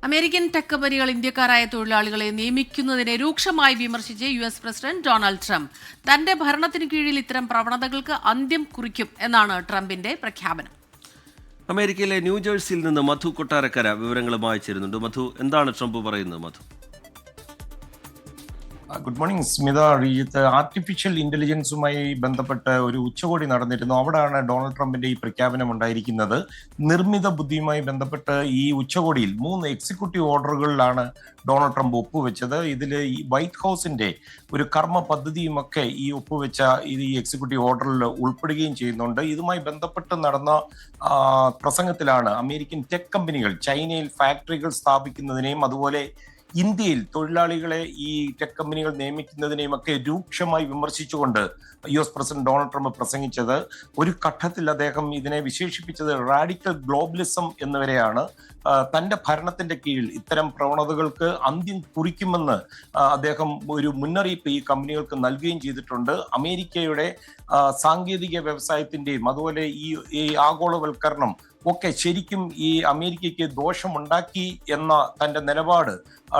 American tech കമ്പനികൾ ഇന്ത്യക്കാരായ തൊഴിലാളികളെ നിയമിക്കുന്നതിനെ രൂക്ഷമായി വിമർശിച്ച് US പ്രസിഡന്റ് ഡൊണാൾഡ് ട്രംപ് തന്റെ ഭരണത്തിന് കീഴിൽ ഇത്തരം പ്രവണതകൾക്ക് അന്ത്യം കുറിക്കും എന്നാണ് ട്രംപിന്റെ പ്രഖ്യാപനം. അമേരിക്കയിലെ ന്യൂജേഴ്സിയിൽ നിന്ന് മധു കൊട്ടാരക്കര വിവരങ്ങളുമായി ചേരുന്നുണ്ട്. മധു, എന്താണ് ട്രംപ് പറയുന്നത്? Madhu. Good morning Smitha, Rejith. Artificial ഇന്റലിജൻസുമായി ബന്ധപ്പെട്ട് ഒരു ഉച്ചകോടി നടന്നിരുന്നു. അവിടെയാണ് ഡൊണാൾഡ് ട്രംപിന്റെ ഈ പ്രഖ്യാപനം ഉണ്ടായിരിക്കുന്നത്. നിർമ്മിത ബുദ്ധിയുമായി ബന്ധപ്പെട്ട് ഈ ഉച്ചകോടിയിൽ 3 എക്സിക്യൂട്ടീവ് ഓർഡറുകളിലാണ് ഡൊണാൾഡ് ട്രംപ് ഒപ്പുവെച്ചത്. ഇതിൽ ഈ വൈറ്റ് ഹൗസിന്റെ ഒരു കർമ്മ പദ്ധതിയുമൊക്കെ ഈ ഒപ്പുവെച്ച ഈ എക്സിക്യൂട്ടീവ് ഓർഡറിൽ ഉൾപ്പെടുകയും ചെയ്യുന്നുണ്ട്. ഇതുമായി ബന്ധപ്പെട്ട് നടന്ന പ്രസംഗത്തിലാണ് അമേരിക്കൻ ടെക് കമ്പനികൾ ചൈനയിൽ ഫാക്ടറികൾ സ്ഥാപിക്കുന്നതിനെയും അതുപോലെ ഇന്ത്യയിൽ തൊഴിലാളികളെ ഈ ടെക് കമ്പനികൾ നിയമിക്കുന്നതിനെയും ഒക്കെ രൂക്ഷമായി വിമർശിച്ചുകൊണ്ട് US പ്രസിഡന്റ് ഡൊണാൾഡ് ട്രംപ് പ്രസംഗിച്ചത്. ഒരു ഘട്ടത്തിൽ അദ്ദേഹം ഇതിനെ വിശേഷിപ്പിച്ചത് റാഡിക്കൽ ഗ്ലോബലിസം എന്നിവരെയാണ്. തന്റെ ഭരണത്തിന്റെ കീഴിൽ ഇത്തരം പ്രവണതകൾക്ക് അന്ത്യം കുറിക്കുമെന്ന് അദ്ദേഹം ഒരു മുന്നറിയിപ്പ് ഈ കമ്പനികൾക്ക് നൽകുകയും ചെയ്തിട്ടുണ്ട്. അമേരിക്കയുടെ സാങ്കേതിക വ്യവസായത്തിന്റെയും അതുപോലെ ഈ ആഗോളവൽക്കരണം ഒക്കെ ശരിക്കും ഈ അമേരിക്കയ്ക്ക് ദോഷമുണ്ടാക്കി എന്ന തന്റെ നിലപാട്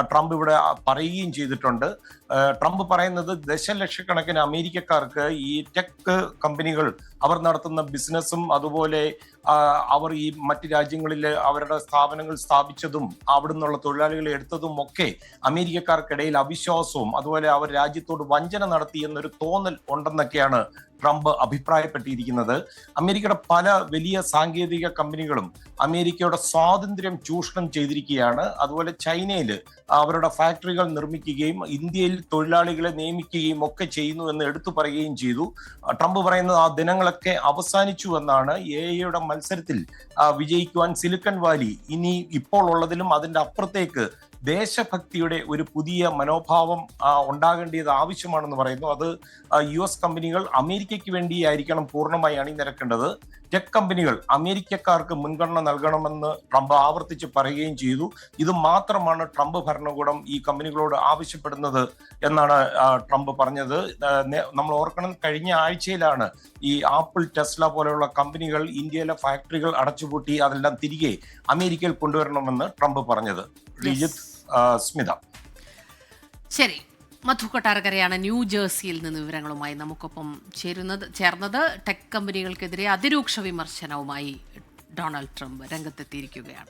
ട്രംപ് ഇവിടെ പറയുകയും ചെയ്തിട്ടുണ്ട്. ട്രംപ് പറയുന്നത് ദശലക്ഷക്കണക്കിന് അമേരിക്കക്കാർക്ക് ഈ ടെക് കമ്പനികൾ അവർ നടത്തുന്ന ബിസിനസ്സും അതുപോലെ അവർ ഈ മറ്റ് രാജ്യങ്ങളിൽ അവരുടെ സ്ഥാപനങ്ങൾ സ്ഥാപിച്ചതും അവിടെ നിന്നുള്ള തൊഴിലാളികളെ എടുത്തതും ഒക്കെ അമേരിക്കക്കാർക്കിടയിൽ അവിശ്വാസവും അതുപോലെ അവർ രാജ്യത്തോട് വഞ്ചന നടത്തി എന്നൊരു തോന്നൽ ഉണ്ടെന്നൊക്കെയാണ് ട്രംപ് അഭിപ്രായപ്പെട്ടിരിക്കുന്നത്. അമേരിക്കയുടെ പല വലിയ സാങ്കേതിക കമ്പനികളും അമേരിക്കയുടെ സ്വാതന്ത്ര്യം ചൂഷണം ചെയ്തിരിക്കുകയാണ്. അതുപോലെ ചൈനയിൽ അവരുടെ ഫാക്ടറികൾ നിർമ്മിക്കുകയും ഇന്ത്യയിൽ തൊഴിലാളികളെ നിയമിക്കുകയും ഒക്കെ ചെയ്യുന്നു എന്ന് എടുത്തു പറയുകയും ചെയ്തു. ട്രംപ് പറയുന്നത് ആ ദിനങ്ങളൊക്കെ അവസാനിച്ചു എന്നാണ്. AI മത്സരത്തിൽ വിജയിക്കുവാൻ സിലിക്കൺ വാലി ഇനി ഇപ്പോൾ ഉള്ളതിലും അതിന്റെ അപ്പുറത്തേക്ക് ദേശഭക്തിയുടെ ഒരു പുതിയ മനോഭാവം ഉണ്ടാകേണ്ടത് ആവശ്യമാണെന്ന് പറയുന്നു. അത് US കമ്പനികൾ അമേരിക്കയ്ക്ക് വേണ്ടിയായിരിക്കണം പൂർണ്ണമായി അണിനിരക്കേണ്ടത്. ടെക് കമ്പനികൾ അമേരിക്കക്കാർക്ക് മുൻഗണന നൽകണമെന്ന് ട്രംപ് ആവർത്തിച്ച് പറയുകയും ചെയ്തു. ഇത് മാത്രമാണ് ട്രംപ് ഭരണകൂടം ഈ കമ്പനികളോട് ആവശ്യപ്പെടുന്നത് എന്നാണ് ട്രംപ് പറഞ്ഞത്. നമ്മൾ ഓർക്കണം, കഴിഞ്ഞ ആഴ്ചയിലാണ് ഈ ആപ്പിൾ, ടെസ്ല പോലെയുള്ള കമ്പനികൾ ഇന്ത്യയിലെ ഫാക്ടറികൾ അടച്ചുപൂട്ടി അതെല്ലാം തിരികെ അമേരിക്കയിൽ കൊണ്ടുവരണമെന്ന് ട്രംപ് പറഞ്ഞത്. സ്മിത. ശരി, മധു കൊട്ടാരക്കരയാണ് ന്യൂജേഴ്സിയിൽ നിന്ന് വിവരങ്ങളുമായി നമുക്കൊപ്പം ചേർന്നത്. ടെക് കമ്പനികൾക്കെതിരെ അതിരൂക്ഷ വിമർശനവുമായി ഡൊണാൾഡ് ട്രംപ് രംഗത്തെത്തിയിരിക്കുകയാണ്.